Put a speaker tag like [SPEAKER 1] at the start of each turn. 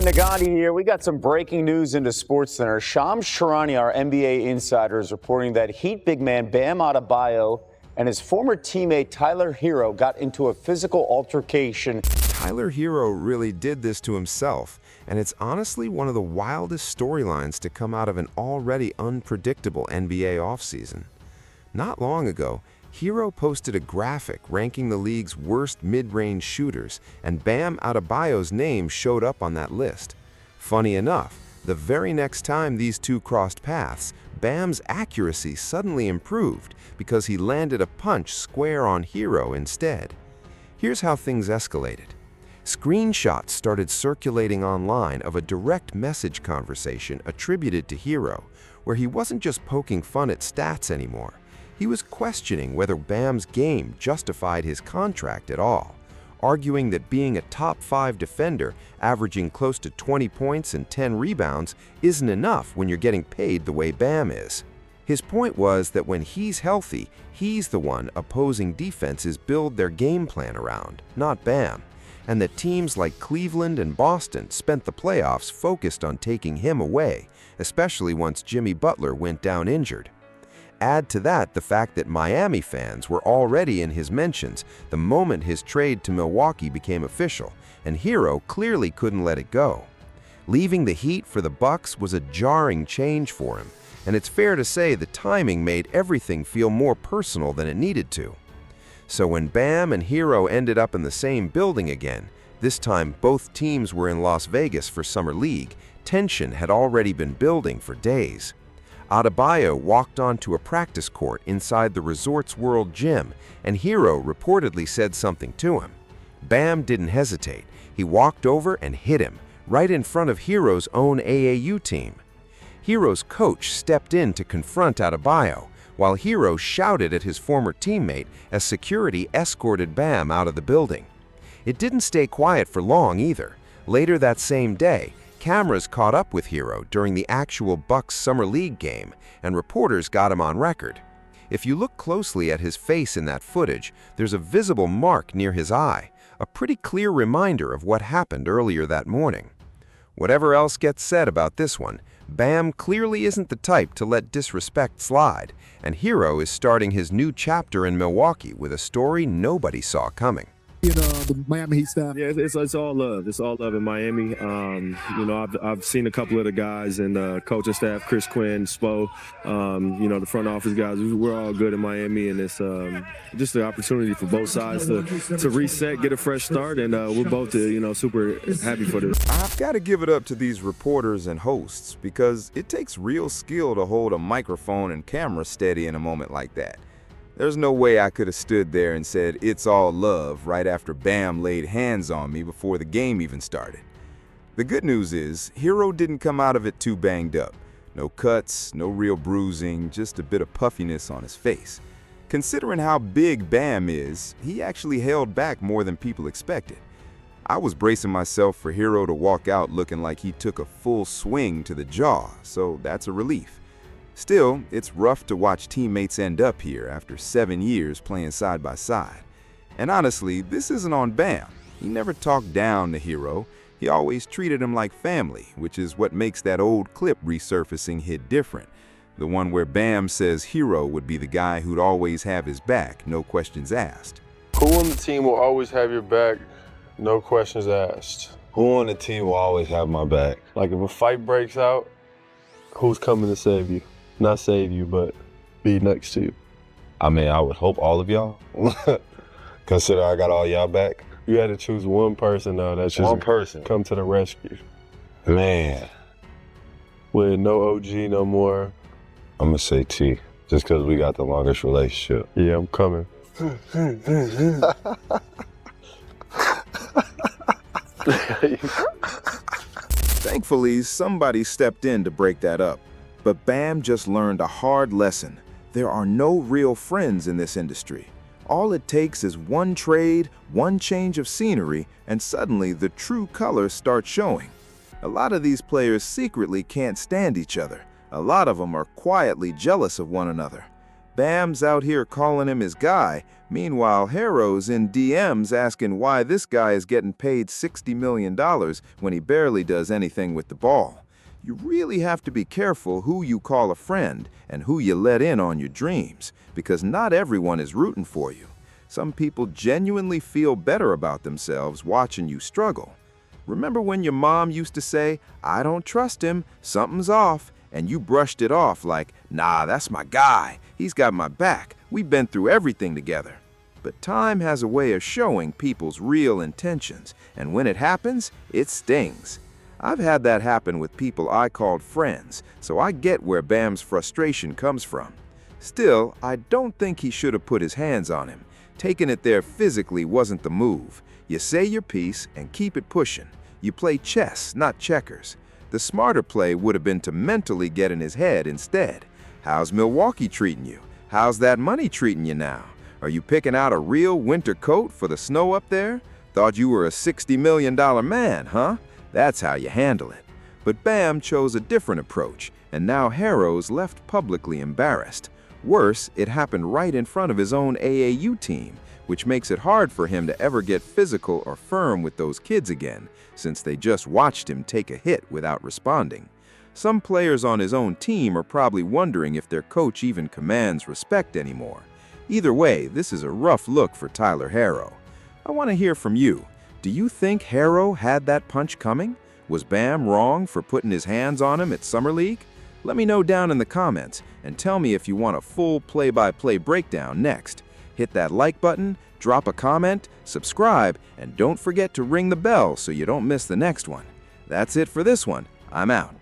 [SPEAKER 1] Nagandi here. We got some breaking news into SportsCenter. Shams Charania, our NBA insider, is reporting that Heat big man Bam Adebayo and his former teammate Tyler Herro got into a physical altercation.
[SPEAKER 2] Tyler Herro really did this to himself, and it's honestly one of the wildest storylines to come out of an already unpredictable NBA offseason. Not long ago, Herro posted a graphic ranking the league's worst mid-range shooters, and Bam Adebayo's name showed up on that list. Funny enough, the very next time these two crossed paths, Bam's accuracy suddenly improved because he landed a punch square on Herro instead. Here's how things escalated. Screenshots started circulating online of a direct message conversation attributed to Herro, where he wasn't just poking fun at stats anymore. He was questioning whether Bam's game justified his contract at all, arguing that being a top 5 defender, averaging close to 20 points and 10 rebounds, isn't enough when you're getting paid the way Bam is. His point was that when he's healthy, he's the one opposing defenses build their game plan around, not Bam, and that teams like Cleveland and Boston spent the playoffs focused on taking him away, especially once Jimmy Butler went down injured. Add to that the fact that Miami fans were already in his mentions the moment his trade to Milwaukee became official, and Herro clearly couldn't let it go. Leaving the Heat for the Bucks was a jarring change for him, and it's fair to say the timing made everything feel more personal than it needed to. So when Bam and Herro ended up in the same building again, this time both teams were in Las Vegas for Summer League, tension had already been building for days. Adebayo walked onto a practice court inside the Resorts World gym, and Herro reportedly said something to him. Bam didn't hesitate. He walked over and hit him, right in front of Herro's own AAU team. Herro's coach stepped in to confront Adebayo, while Herro shouted at his former teammate as security escorted Bam out of the building. It didn't stay quiet for long either. Later that same day, cameras caught up with Herro during the actual Bucks Summer League game, and reporters got him on record. If you look closely at his face in that footage, there's a visible mark near his eye, a pretty clear reminder of what happened earlier that morning. Whatever else gets said about this one, Bam clearly isn't the type to let disrespect slide, and Herro is starting his new chapter in Milwaukee with a story nobody saw coming.
[SPEAKER 3] The Miami Heat staff.
[SPEAKER 4] Yeah, it's all love. It's all love in Miami. I've seen a couple of the guys and coaching staff, Chris Quinn, Spo, the front office guys. We're all good in Miami, and it's just the opportunity for both sides to reset, get a fresh start, and we're both super happy for this.
[SPEAKER 2] I've got to give it up to these reporters and hosts because it takes real skill to hold a microphone and camera steady in a moment like that. There's no way I could have stood there and said, "It's all love," right after Bam laid hands on me before the game even started. The good news is, Herro didn't come out of it too banged up. No cuts, no real bruising, just a bit of puffiness on his face. Considering how big Bam is, he actually held back more than people expected. I was bracing myself for Herro to walk out looking like he took a full swing to the jaw, so that's a relief. Still, it's rough to watch teammates end up here after 7 years playing side by side. And honestly, this isn't on Bam. He never talked down to Herro. He always treated him like family, which is what makes that old clip resurfacing hit different. The one where Bam says Herro would be the guy who'd always have his back, no questions asked.
[SPEAKER 5] Who on the team will always have your back, no questions asked?
[SPEAKER 6] Who on the team will always have my back?
[SPEAKER 5] Like if a fight breaks out, who's coming to save you? Not save you, but be next to you.
[SPEAKER 6] I mean, I would hope all of y'all. Consider I got all y'all back.
[SPEAKER 5] You had to choose one person though that's just
[SPEAKER 6] one person.
[SPEAKER 5] Come to the rescue.
[SPEAKER 6] Man.
[SPEAKER 5] With no OG no more.
[SPEAKER 6] I'm gonna say T, just because we got the longest relationship.
[SPEAKER 5] Yeah, I'm coming.
[SPEAKER 2] Thankfully, somebody stepped in to break that up. But Bam just learned a hard lesson. There are no real friends in this industry. All it takes is one trade, one change of scenery, and suddenly the true colors start showing. A lot of these players secretly can't stand each other. A lot of them are quietly jealous of one another. Bam's out here calling him his guy. Meanwhile, Herro's in DMs asking why this guy is getting paid $60 million when he barely does anything with the ball. You really have to be careful who you call a friend and who you let in on your dreams, because not everyone is rooting for you. Some people genuinely feel better about themselves watching you struggle. Remember when your mom used to say, "I don't trust him, something's off," and you brushed it off like, "Nah, that's my guy. He's got my back. We've been through everything together." But time has a way of showing people's real intentions, and when it happens, it stings. I've had that happen with people I called friends, so I get where Bam's frustration comes from. Still, I don't think he should have put his hands on him. Taking it there physically wasn't the move. You say your piece and keep it pushing. You play chess, not checkers. The smarter play would have been to mentally get in his head instead. How's Milwaukee treating you? How's that money treating you now? Are you picking out a real winter coat for the snow up there? Thought you were a $60 million man, huh? That's how you handle it. But Bam chose a different approach, and now Herro's left publicly embarrassed. Worse, it happened right in front of his own AAU team, which makes it hard for him to ever get physical or firm with those kids again, since they just watched him take a hit without responding. Some players on his own team are probably wondering if their coach even commands respect anymore. Either way, this is a rough look for Tyler Herro. I want to hear from you. Do you think Herro had that punch coming? Was Bam wrong for putting his hands on him at Summer League? Let me know down in the comments, and tell me if you want a full play-by-play breakdown next. Hit that like button, drop a comment, subscribe, and don't forget to ring the bell so you don't miss the next one. That's it for this one. I'm out.